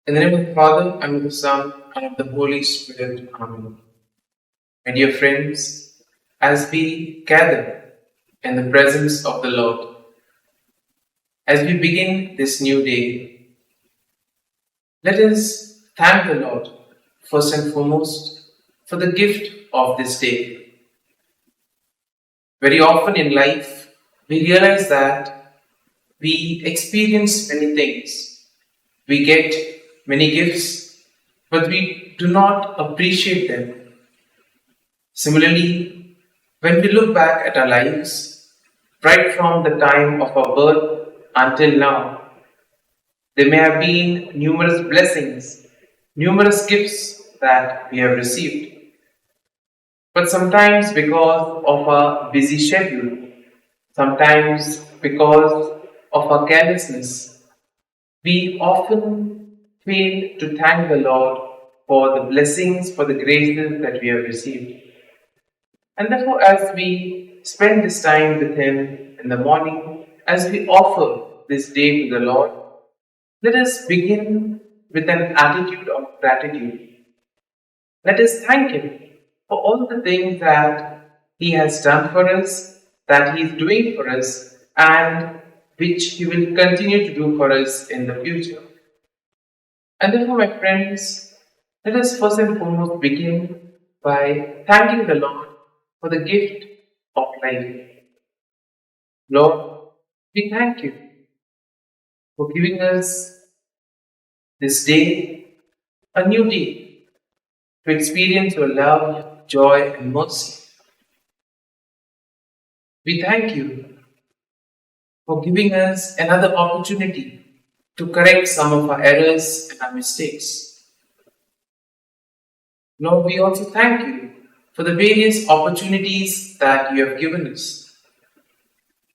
In the name of the Father, and of the Son, and of the Holy Spirit. Amen. My dear friends, as we gather in the presence of the Lord, as we begin this new day, let us thank the Lord, first and foremost, for the gift of this day. Very often in life, we realize that we experience many things. We get many gifts, but we do not appreciate them. Similarly, when we look back at our lives, right from the time of our birth until now, there may have been numerous blessings, numerous gifts that we have received. But sometimes because of our busy schedule, sometimes because of our carelessness, we often fail to thank the Lord for the blessings, for the graces that we have received. And therefore, as we spend this time with Him in the morning, as we offer this day to the Lord, let us begin with an attitude of gratitude. Let us thank Him for all the things that He has done for us, that He is doing for us, and which He will continue to do for us in the future. And therefore, my friends, let us first and foremost begin by thanking the Lord for the gift of life. Lord, we thank you for giving us this day, a new day, to experience your love, joy, and mercy. We thank you for giving us another opportunity to correct some of our errors and our mistakes. Lord, we also thank you for the various opportunities that you have given us.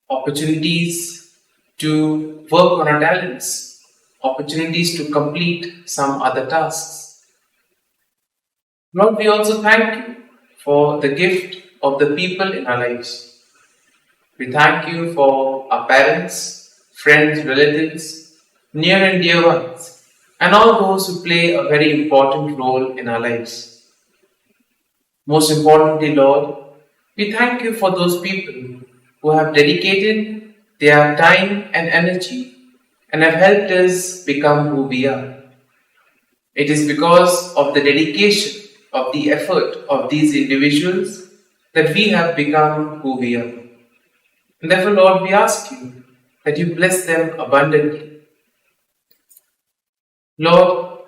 Opportunities to work on our talents, opportunities to complete some other tasks. Lord, we also thank you for the gift of the people in our lives. We thank you for our parents, friends, relatives, near and dear ones, and all those who play a very important role in our lives. Most importantly, Lord, we thank you for those people who have dedicated their time and energy and have helped us become who we are. It is because of the dedication, of the effort of these individuals that we have become who we are. And therefore, Lord, we ask you that you bless them abundantly. Lord,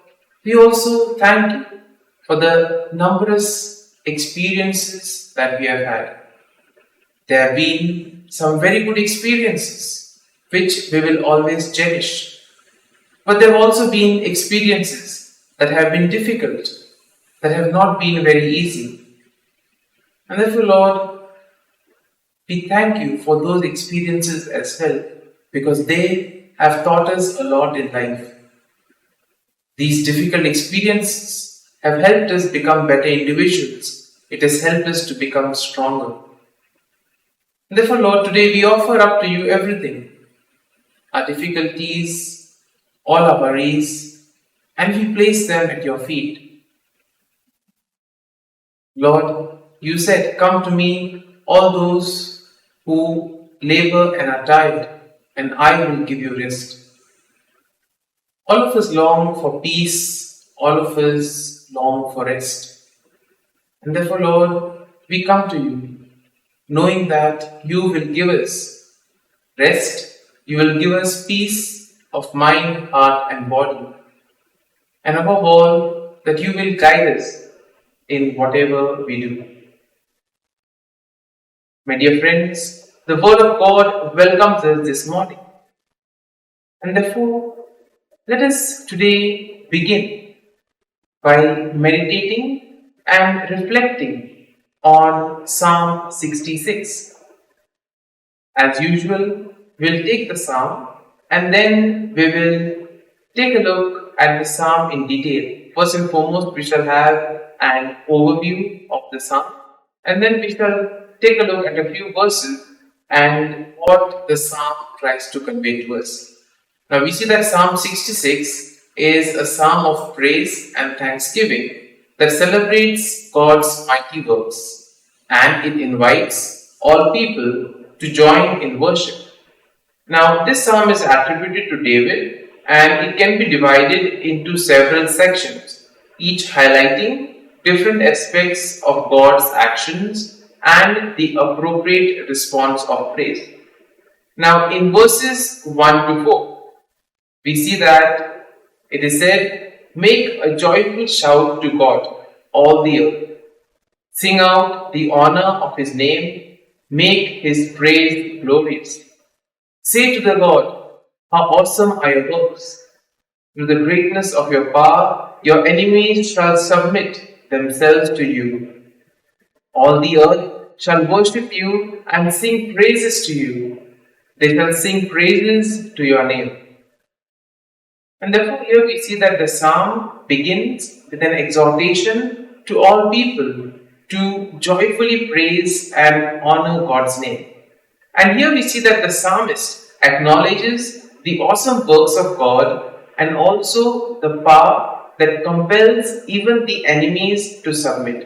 we also thank you for the numberous experiences that we have had. There have been some very good experiences which we will always cherish. But there have also been experiences that have been difficult, that have not been very easy. And therefore, Lord, we thank you for those experiences as well, because they have taught us a lot in life. These difficult experiences have helped us become better individuals. It has helped us to become stronger. And therefore, Lord, today we offer up to you everything, our difficulties, all our worries, and we place them at your feet. Lord, you said, "Come to me, all those who labor and are tired, and I will give you rest." All of us long for peace, all of us long for rest. And therefore, Lord, we come to you, knowing that you will give us rest, you will give us peace of mind, heart, and body. And above all, that you will guide us in whatever we do. My dear friends, the Word of God welcomes us this morning. And therefore, let us today begin by meditating and reflecting on Psalm 66. As usual, we'll take the Psalm and then we will take a look at the Psalm in detail. First and foremost, we shall have an overview of the Psalm, and then we shall take a look at a few verses and what the Psalm tries to convey to us. Now we see that Psalm 66 is a psalm of praise and thanksgiving that celebrates God's mighty works, and it invites all people to join in worship. Now, this psalm is attributed to David and it can be divided into several sections, each highlighting different aspects of God's actions and the appropriate response of praise. Now, in verses 1 to 4, we see that it is said, "Make a joyful shout to God, all the earth. Sing out the honor of his name, make his praise glorious. Say to the Lord, how awesome are your works! Through the greatness of your power, your enemies shall submit themselves to you. All the earth shall worship you and sing praises to you. They shall sing praises to your name." And therefore, here we see that the psalm begins with an exhortation to all people to joyfully praise and honor God's name. And here we see that the psalmist acknowledges the awesome works of God and also the power that compels even the enemies to submit.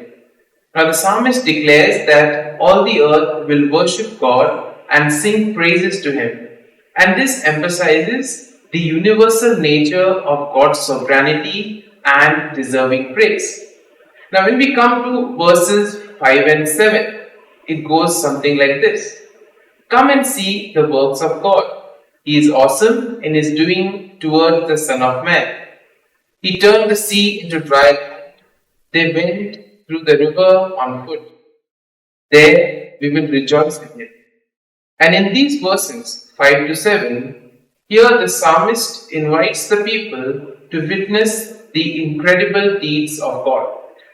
Now, the psalmist declares that all the earth will worship God and sing praises to Him. And this emphasizes the universal nature of God's sovereignty and deserving praise. Now, when we come to verses 5 and 7, it goes something like this. "Come and see the works of God. He is awesome in his doing toward the Son of Man. He turned the sea into dry land. They went through the river on foot. There we will rejoice in him." And in these verses 5 to 7, here the psalmist invites the people to witness the incredible deeds of God.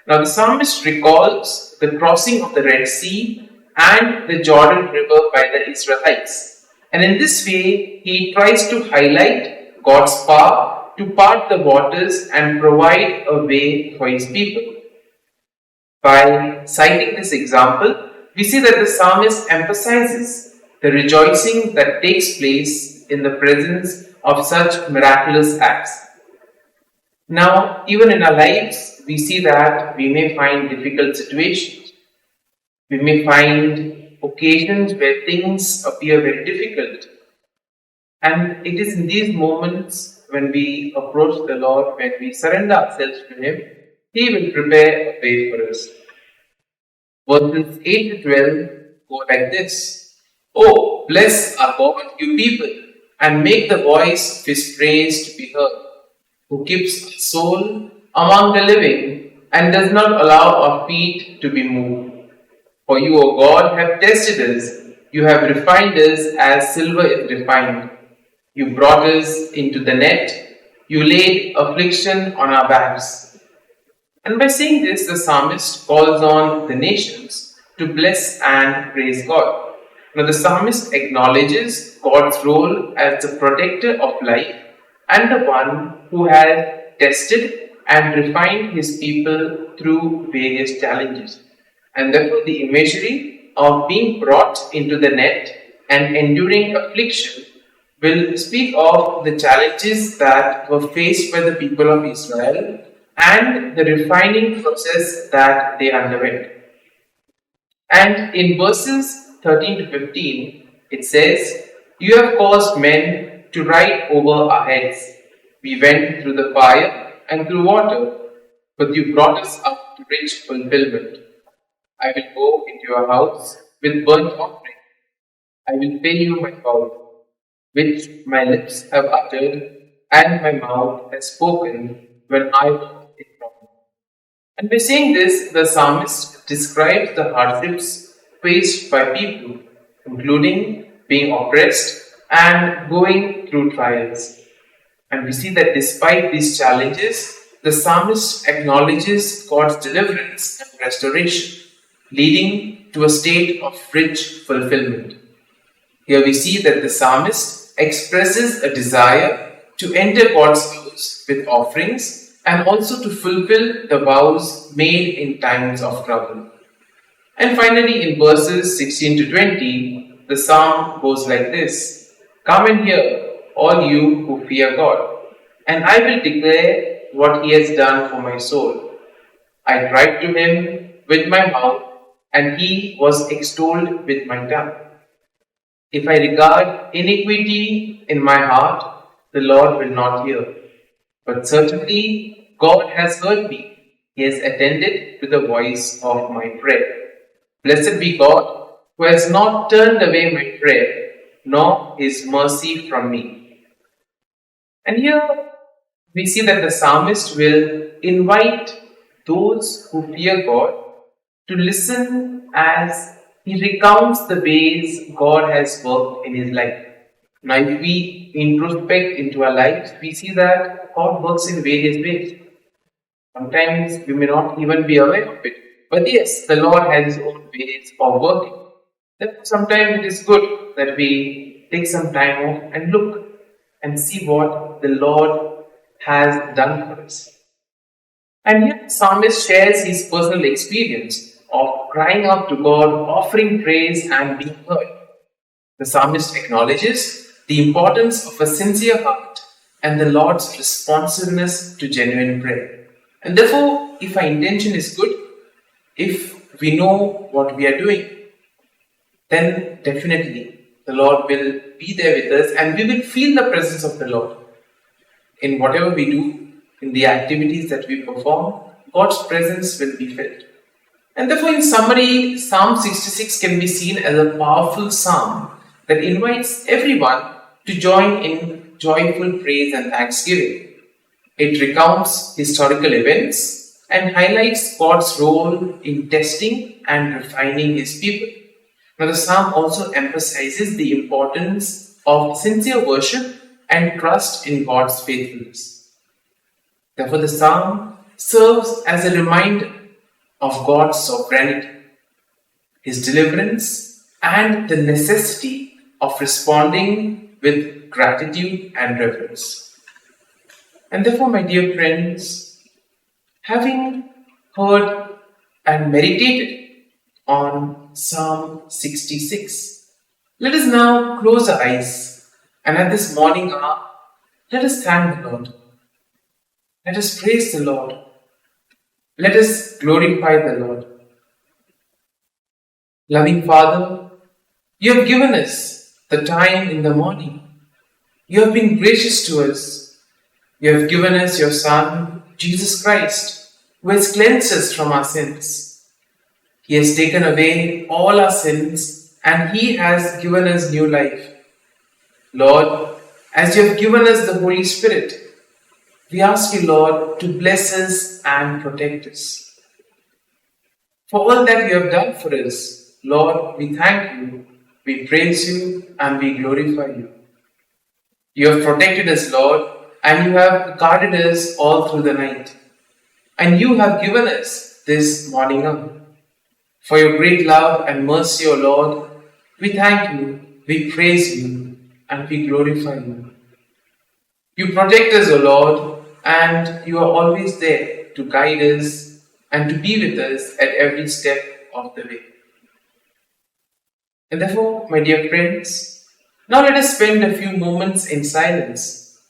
Now, the psalmist recalls the crossing of the Red Sea and the Jordan River by the Israelites. And in this way, he tries to highlight God's power to part the waters and provide a way for his people. By citing this example, we see that the psalmist emphasizes the rejoicing that takes place in the presence of such miraculous acts. Now, even in our lives, we see that we may find difficult situations. We may find occasions where things appear very difficult. And it is in these moments when we approach the Lord, when we surrender ourselves to Him, He will prepare a way for us. Verses 8 to 12 go like this. "Oh, bless our God, you people, and make the voice of His praise to be heard, who keeps our soul among the living and does not allow our feet to be moved. For you, O God, have tested us. You have refined us as silver is refined. You brought us into the net. You laid affliction on our backs." And by saying this, the psalmist calls on the nations to bless and praise God. Now, the psalmist acknowledges God's role as the protector of life and the one who has tested and refined his people through various challenges. And therefore, the imagery of being brought into the net and enduring affliction will speak of the challenges that were faced by the people of Israel and the refining process that they underwent. And in verses 13 to 15, it says, "You have caused men to ride over our heads. We went through the fire and through water, but you brought us up to rich fulfillment. I will go into your house with burnt offering. I will pay you my vow, which my lips have uttered and my mouth has spoken when I was in trouble." And by saying this, the psalmist describes the hardships faced by people, including being oppressed and going through trials. And we see that despite these challenges, the psalmist acknowledges God's deliverance and restoration, leading to a state of rich fulfillment. Here we see that the psalmist expresses a desire to enter God's house with offerings and also to fulfill the vows made in times of trouble. And finally, in verses 16 to 20, the psalm goes like this. "Come and hear, all you who fear God. and I will declare what he has done for my soul. I cried to him with my mouth, and he was extolled with my tongue. If I regard iniquity in my heart, the Lord will not hear. But certainly God has heard me. He has attended to the voice of my prayer. Blessed be God, who has not turned away my prayer, nor his mercy from me. And here we see that the psalmist will invite those who fear God to listen as he recounts the ways God has worked in his life. Now, if we introspect into our lives, we see that God works in various ways. Sometimes we may not even be aware of it. But yes, the Lord has his own ways of working. Therefore, sometimes it is good that we take some time off and look and see what the Lord has done for us. And here the psalmist shares his personal experience of crying out to God, offering praise and being heard. The psalmist acknowledges the importance of a sincere heart and the Lord's responsiveness to genuine prayer. And therefore, if our intention is good, if we know what we are doing, then definitely the Lord will be there with us and we will feel the presence of the Lord. In whatever we do, in the activities that we perform, God's presence will be felt. And therefore, in summary, Psalm 66 can be seen as a powerful psalm that invites everyone to join in joyful praise and thanksgiving. It recounts historical events and highlights God's role in testing and refining his people. Now, the psalm also emphasizes the importance of sincere worship and trust in God's faithfulness. Therefore, the psalm serves as a reminder of God's sovereignty, his deliverance, and the necessity of responding with gratitude and reverence. And therefore, my dear friends, having heard and meditated on Psalm 66, let us now close our eyes and at this morning hour, let us thank the Lord. Let us praise the Lord. Let us glorify the Lord. Loving Father, you have given us the time in the morning. You have been gracious to us. You have given us your Son, Jesus Christ, who has cleansed us from our sins. He has taken away all our sins and he has given us new life. Lord, as you have given us the Holy Spirit, we ask you, Lord, to bless us and protect us. For all that you have done for us, Lord, we thank you, we praise you, and we glorify you. You have protected us, Lord, and you have guarded us all through the night. And you have given us this morning hour. For your great love and mercy, O Lord, we thank you, we praise you, and we glorify you. You protect us, O Lord, and you are always there to guide us and to be with us at every step of the way. And therefore, my dear friends, now let us spend a few moments in silence,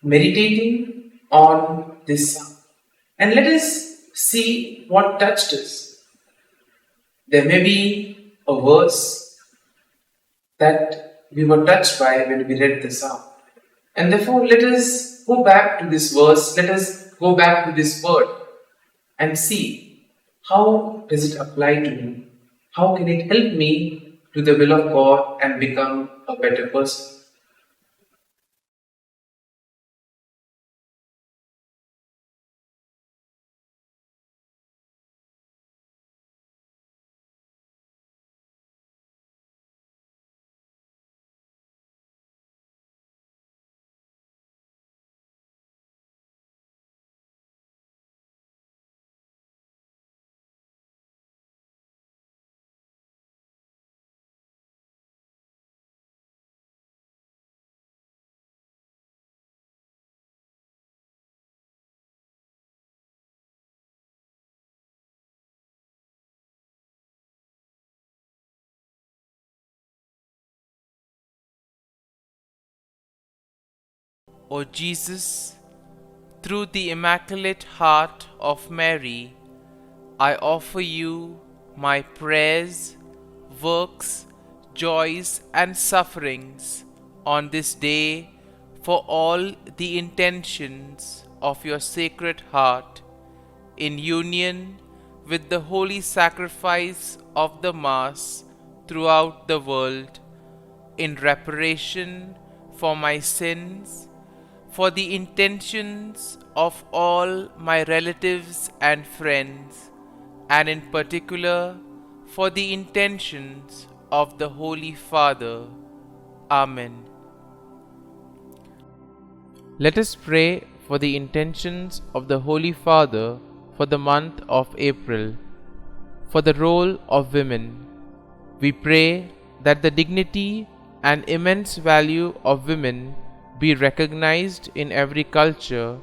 meditating on this psalm. And let us see what touched us. There may be a verse that we were touched by when we read the psalm. And therefore, let us go back to this verse, let us go back to this word and see how does it apply to me? How can it help me to the will of God and become a better person? O Jesus, Through the Immaculate Heart of Mary, I offer you my prayers, works, joys, and sufferings on this day for all the intentions of your Sacred Heart, in union with the holy sacrifice of the Mass throughout the world, in reparation for my sins, for the intentions of all my relatives and friends, and in particular for the intentions of the Holy Father. Amen. Let us pray for the intentions of the Holy Father for the month of April, for the role of women. We pray that the dignity and immense value of women be recognized in every culture,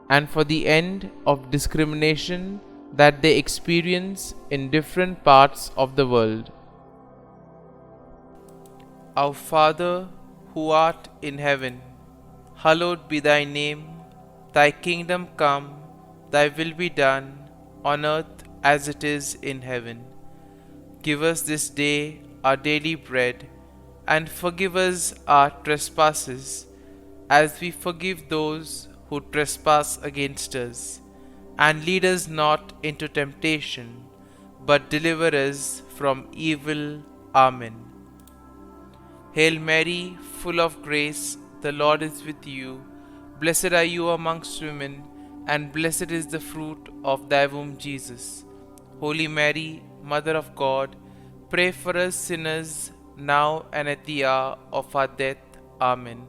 and for the end of discrimination that they experience in different parts of the world. Our Father, who art in heaven, hallowed be thy name. Thy kingdom come, thy will be done, on earth as it is in heaven. Give us this day our daily bread, and forgive us our trespasses, as we forgive those who trespass against us. And lead us not into temptation, but deliver us from evil. Amen. Hail Mary, full of grace, the Lord is with you. Blessed are you amongst women, and blessed is the fruit of thy womb, Jesus. Holy Mary, Mother of God, pray for us sinners, now and at the hour of our death. Amen.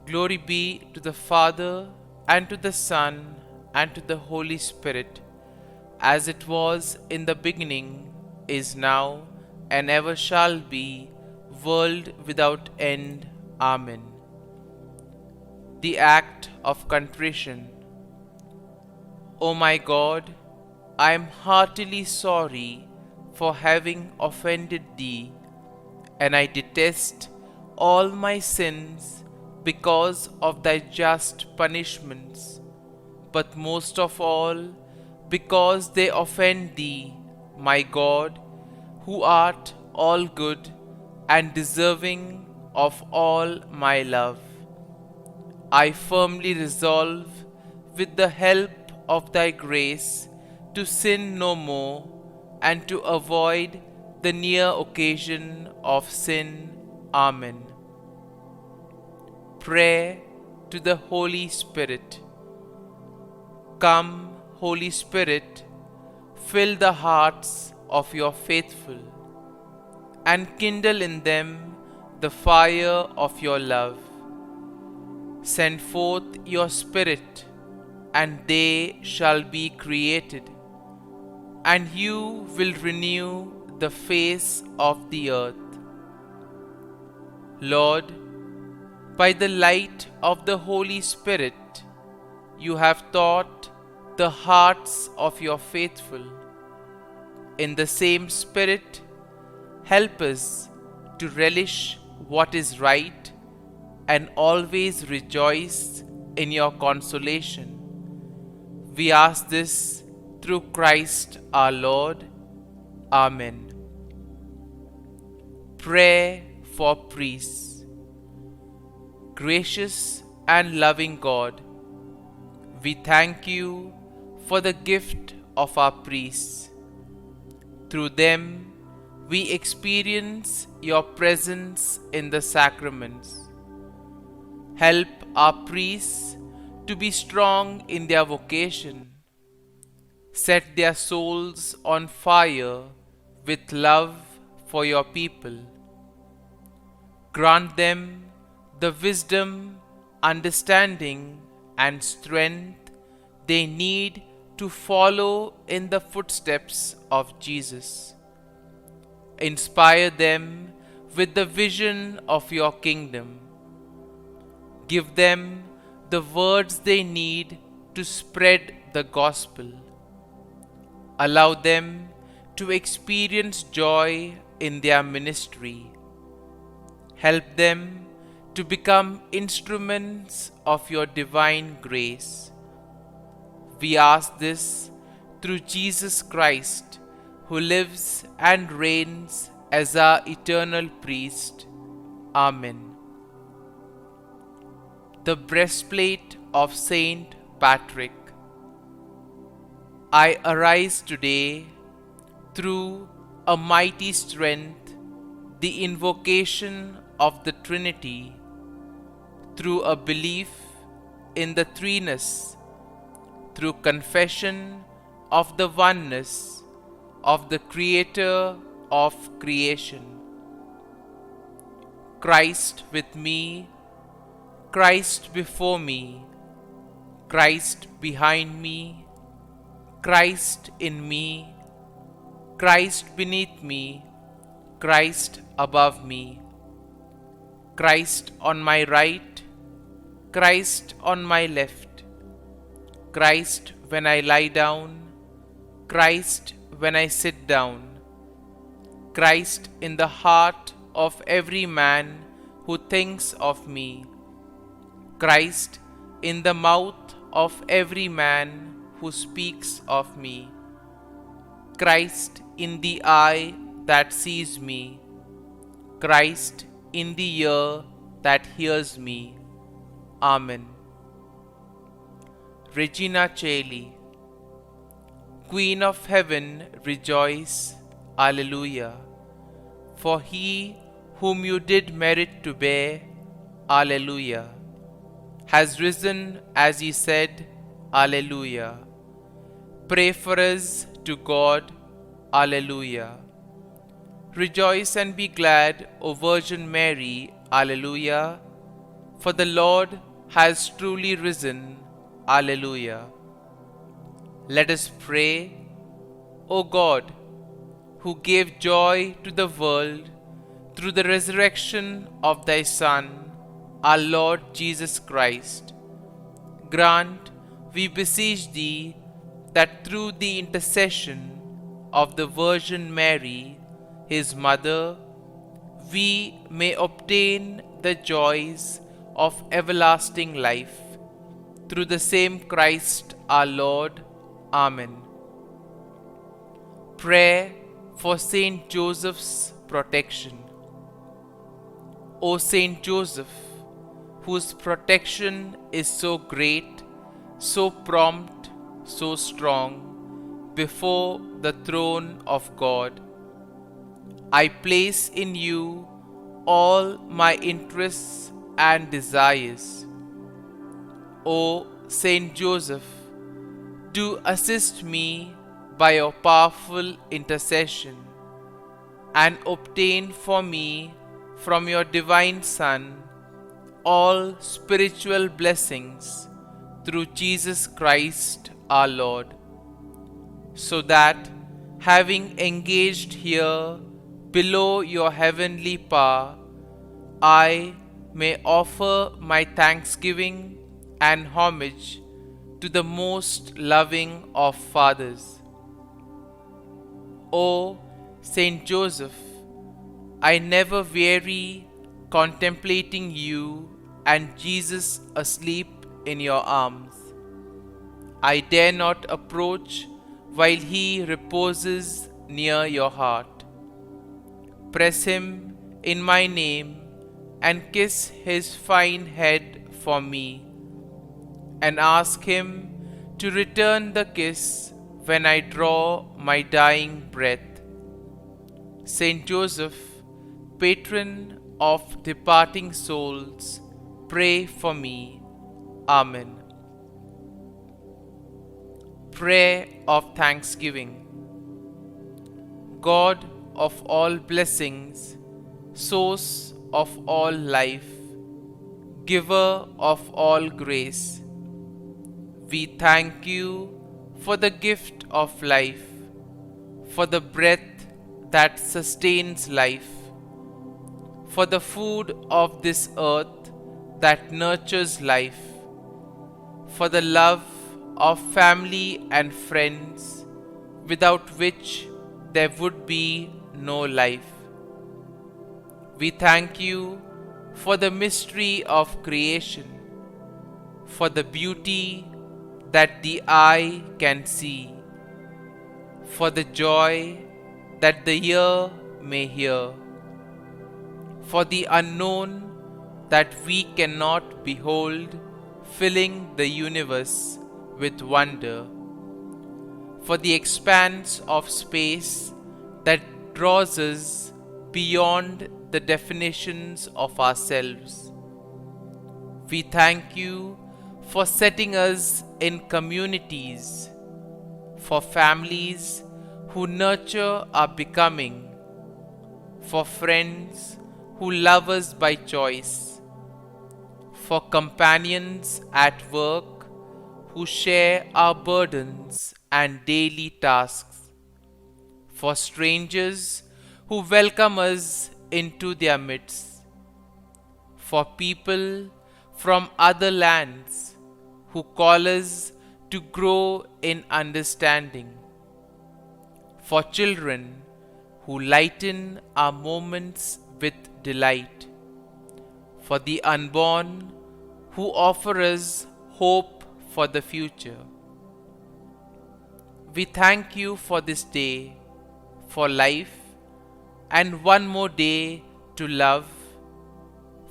Glory be to the Father, and to the Son, and to the Holy Spirit, as it was in the beginning, is now, and ever shall be, world without end. Amen. The Act of Contrition. O my God, I am heartily sorry for having offended Thee, and I detest all my sins because of Thy just punishments, but most of all because they offend Thee, my God, who art all good and deserving of all my love. I firmly resolve, with the help of Thy grace, to sin no more, and to avoid the near occasion of sin. Amen. Prayer to the Holy Spirit. Come, Holy Spirit, fill the hearts of your faithful, and kindle in them the fire of your love. Send forth your Spirit, and they shall be created, and you will renew the face of the earth. Lord, by the light of the Holy Spirit, you have taught the hearts of your faithful. In the same Spirit, help us to relish what is right and always rejoice in your consolation. We ask this through Christ our Lord. Amen. Prayer for priests. Gracious and loving God, we thank you for the gift of our priests. Through them, we experience your presence in the sacraments. Help our priests to be strong in their vocation. Set their souls on fire with love for your people. Grant them the wisdom, understanding, and strength they need to follow in the footsteps of Jesus. Inspire them with the vision of your kingdom. Give them the words they need to spread the gospel. Allow them to experience joy in their ministry. Help them to become instruments of your divine grace. We ask this through Jesus Christ, who lives and reigns as our eternal priest. Amen. The breastplate of Saint Patrick. I arise today through a mighty strength, the invocation of the Trinity, through a belief in the threeness, through confession of the oneness of the Creator of creation. Christ with me, Christ before me, Christ behind me, Christ in me, Christ beneath me, Christ above me, Christ on my right, Christ on my left, Christ when I lie down, Christ when I sit down, Christ in the heart of every man who thinks of me, Christ in the mouth of every man who speaks of me, Christ in the eye that sees me, Christ in the ear that hears me. Amen. Regina Caeli. Queen of heaven, rejoice. Alleluia. For he whom you did merit to bear, Alleluia, has risen as he said, Alleluia. Pray for us to God, Alleluia. Rejoice and be glad, O Virgin Mary, Alleluia, for the Lord has truly risen, Alleluia. Let us pray. O God, who gave joy to the world through the resurrection of thy Son, our Lord Jesus Christ, grant, we beseech thee, that through the intercession of the Virgin Mary, his mother, we may obtain the joys of everlasting life. Through the same Christ our Lord. Amen. Prayer for Saint Joseph's protection. O Saint Joseph, whose protection is so great, so prompt, so strong, before the throne of God, I place in you all my interests and desires. O Saint Joseph, do assist me by your powerful intercession, and obtain for me from your divine Son all spiritual blessings through Jesus Christ our Lord, so that, having engaged here below your heavenly power, I may offer my thanksgiving and homage to the most loving of fathers. O Saint Joseph, I never weary contemplating you and Jesus asleep in your arms. I dare not approach while he reposes near your heart. Press him in my name and kiss his fine head for me, and ask him to return the kiss when I draw my dying breath. Saint Joseph, patron of departing souls, pray for me. Amen. Prayer of Thanksgiving. God of all blessings, source of all life, giver of all grace, we thank you for the gift of life, for the breath that sustains life, for the food of this earth that nurtures life, for the love of family and friends, without which there would be no life. We thank you for the mystery of creation, for the beauty that the eye can see, for the joy that the ear may hear, for the unknown that we cannot behold, filling the universe with wonder, for the expanse of space that draws us beyond the definitions of ourselves. We thank you for setting us in communities, for families who nurture our becoming, for friends who love us by choice, for companions at work who share our burdens and daily tasks, for strangers who welcome us into their midst, for people from other lands who call us to grow in understanding, for children who lighten our moments with delight, for the unborn who offer us hope for the future. We thank you for this day, for life, and one more day to love,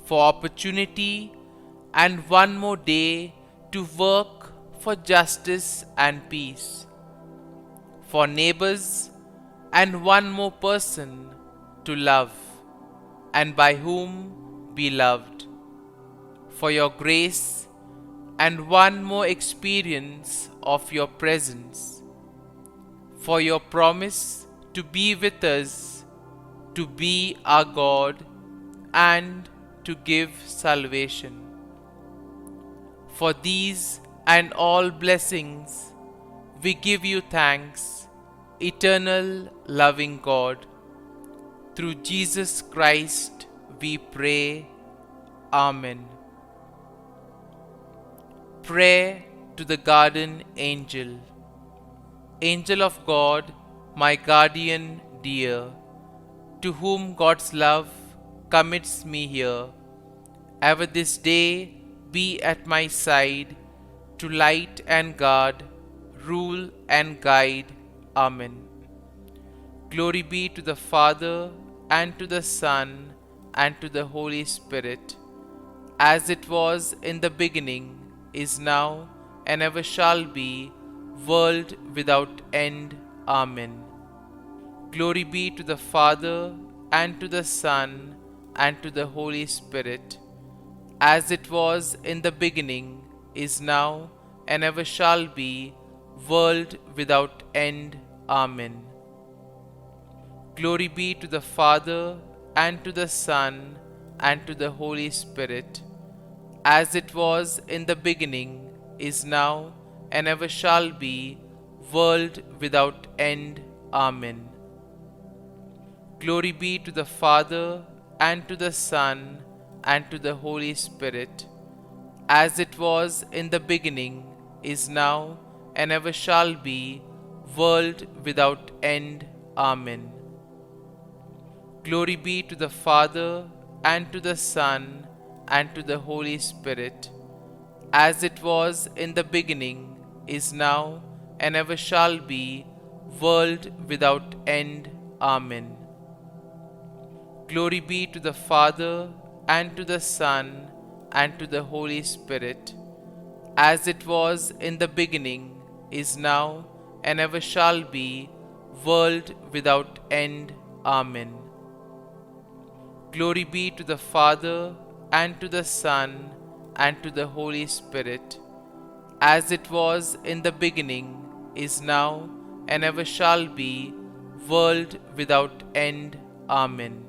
for opportunity, and one more day to work for justice and peace, for neighbors, and one more person to love, and by whom be loved, for your grace, and one more experience of your presence, for your promise to be with us, to be our God, and to give salvation. For these and all blessings, we give you thanks, eternal loving God. Through Jesus Christ we pray. Amen. Prayer to the Guardian Angel. Angel of God, my guardian dear, to whom God's love commits me here, ever this day be at my side, to light and guard, rule and guide. Amen. Glory be to the Father, and to the Son, and to the Holy Spirit, as it was in the beginning, is now, and ever shall be, world without end. Amen. Glory be to the Father, and to the Son, and to the Holy Spirit, as it was in the beginning, is now, and ever shall be, world without end. Amen. Glory be to the Father, and to the Son, and to the Holy Spirit, as it was in the beginning, is now, and ever shall be, world without end. Amen. Glory be to the Father, and to the Son, and to the Holy Spirit, as it was in the beginning, is now, and ever shall be, world without end. Amen. Glory be to the Father, and to the Son, and to the Holy Spirit, as it was in the beginning, is now, and ever shall be, world without end. Amen. Glory be to the Father, and to the Son, and to the Holy Spirit, as it was in the beginning, is now, and ever shall be, world without end. Amen. Glory be to the Father, and to the Son, and to the Holy Spirit, as it was in the beginning, is now, and ever shall be, world without end. Amen.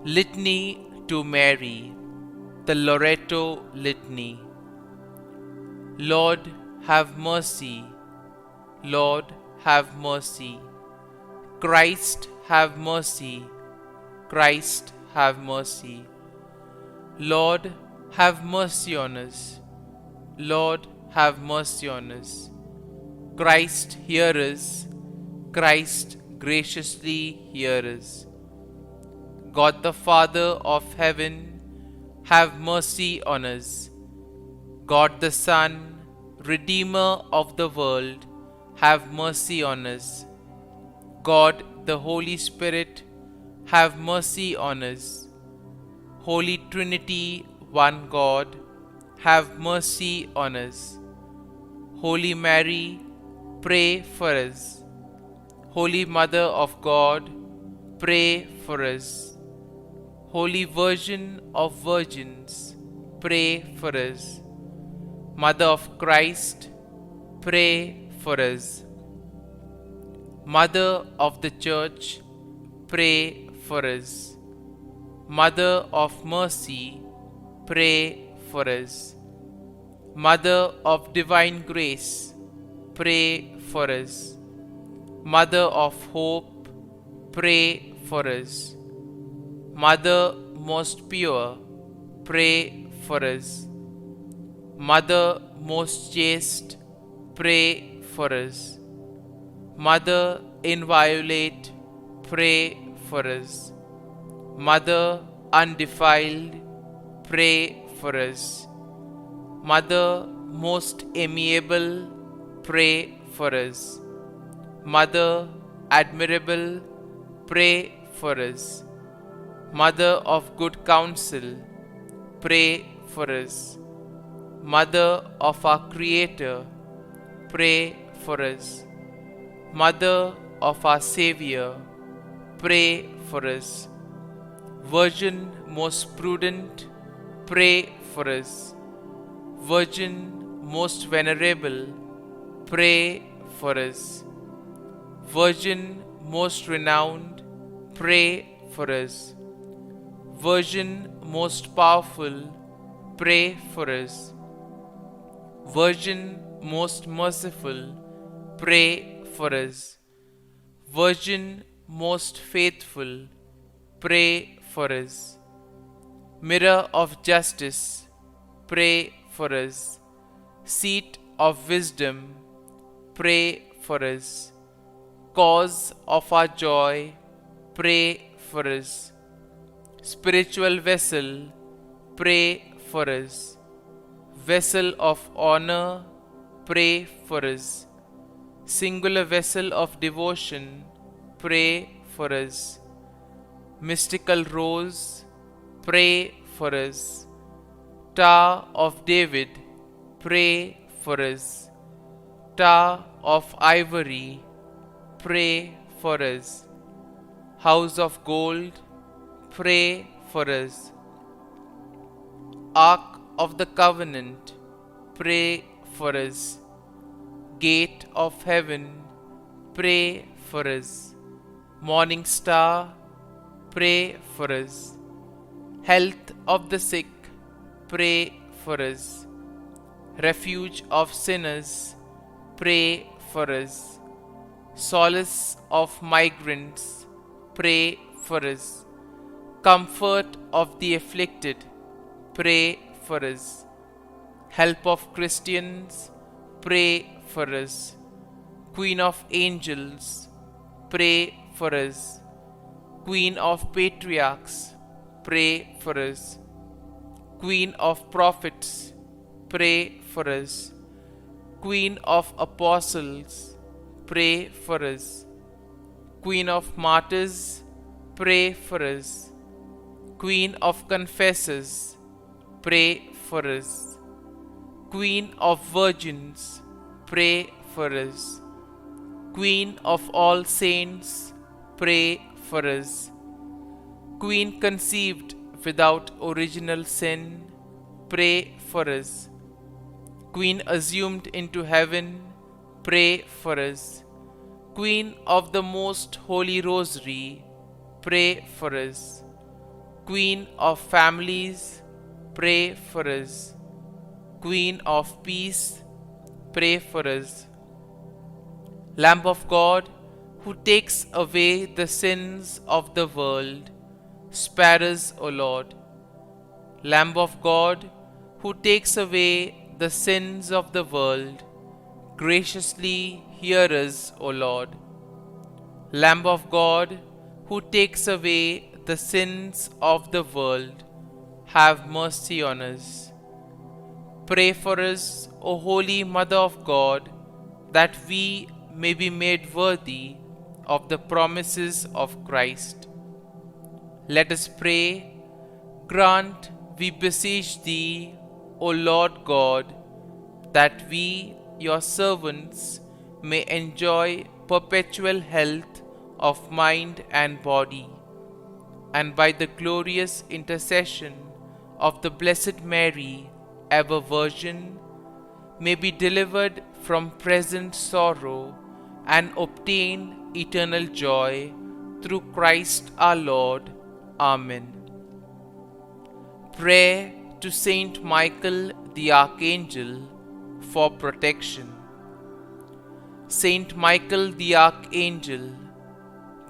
Litany to Mary, the Loreto Litany. Lord, have mercy. Lord, have mercy. Christ, have mercy. Christ, have mercy. Lord, have mercy on us. Lord, have mercy on us. Christ, hear us. Christ, graciously hear us. God the Father of heaven, have mercy on us. God the Son, Redeemer of the world, have mercy on us. God the Holy Spirit, have mercy on us. Holy Trinity, one God, have mercy on us. Holy Mary, pray for us. Holy Mother of God, pray for us. Holy Virgin of Virgins, pray for us. Mother of Christ, pray for us. Mother of the Church, pray for us. Mother of Mercy, pray for us. Mother of Divine Grace, pray for us. Mother of Hope, pray for us. Mother most pure, pray for us. Mother most chaste, pray for us. Mother inviolate, pray for us. Mother undefiled, pray for us. Mother most amiable, pray for us. Mother admirable, pray for us. Mother of good counsel, pray for us. Mother of our Creator, pray for us. Mother of our Savior, pray for us. Virgin most prudent, pray for us. Virgin most venerable, pray for us. Virgin most renowned, pray for us. Virgin most powerful, pray for us. Virgin most merciful, pray for us. Virgin most faithful, pray for us. Mirror of justice, pray for us. Seat of wisdom, pray for us. Cause of our joy, pray for us. Spiritual vessel, pray for us. Vessel of honor, pray for us. Singular vessel of devotion, pray for us. Mystical rose, pray for us. Tower of David, pray for us. Tower of ivory, pray for us. House of gold, pray for us. Ark of the covenant, pray for us. Gate of heaven, pray for us. Morning star, pray for us. Health of the sick, pray for us. Refuge of sinners, pray for us. Solace of migrants, pray for us. Comfort of the afflicted, pray for us. Help of Christians, pray for us. Queen of angels, pray for us. Queen of patriarchs, pray for us. Queen of prophets, pray for us. Queen of apostles, pray for us. Queen of martyrs, pray for us. Queen of confessors, pray for us. Queen of virgins, pray for us. Queen of all saints, pray for us. Queen conceived without original sin, pray for us. Queen assumed into heaven, pray for us. Queen of the most holy rosary, pray for us. Queen of families, pray for us. Queen of peace, pray for us. Lamb of God, who takes away the sins of the world, spare us, O Lord. Lamb of God, who takes away the sins of the world, graciously hear us, O Lord. Lamb of God, who takes away the sins of the world, have mercy on us. Pray for us, O Holy Mother of God, that we may be made worthy of the promises of Christ. Let us pray. Grant, we beseech thee, O Lord God, that we, your servants, may enjoy perpetual health of mind and body, and by the glorious intercession of the Blessed Mary, ever Virgin, may be delivered from present sorrow and obtain eternal joy through Christ our Lord. Amen. Prayer to Saint Michael the Archangel for protection. Saint Michael the Archangel,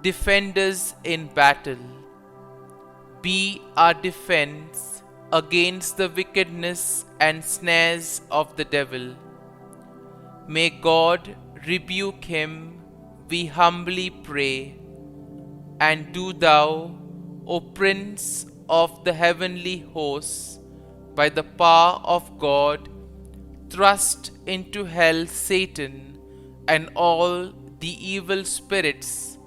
defend us in battle. Be our defense against the wickedness and snares of the devil. May God rebuke him, we humbly pray. And do thou, O Prince of the heavenly hosts, by the power of God, thrust into hell Satan and all the evil spirits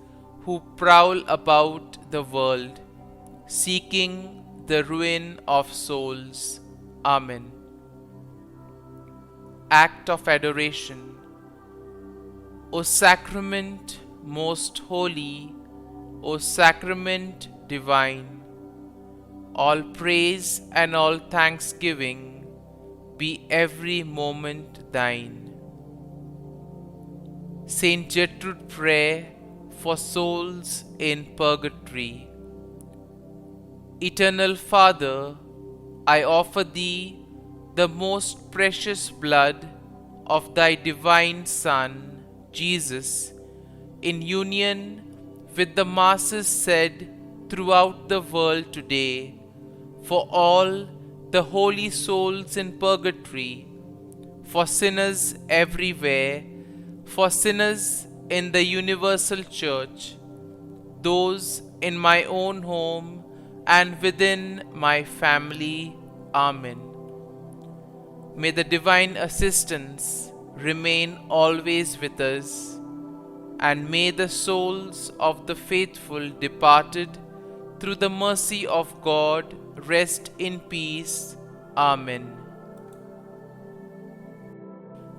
who prowl about the world, seeking the ruin of souls. Amen. Act of Adoration. O Sacrament most holy, O Sacrament divine, all praise and all thanksgiving be every moment thine. Saint Gertrude Prayer for souls in purgatory. Eternal Father, I offer thee the most precious blood of thy divine Son, Jesus, in union with the masses said throughout the world today, for all the holy souls in purgatory, for sinners everywhere, for sinners in the universal church, those in my own home and within my family. Amen. May the divine assistance remain always with us, and may the souls of the faithful departed through the mercy of God rest in peace. Amen.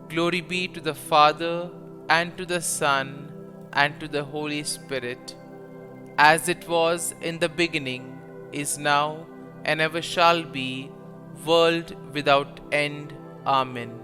Glory be to the Father, and to the Son, and to the Holy Spirit, as it was in the beginning, is now, and ever shall be, world without end. Amen.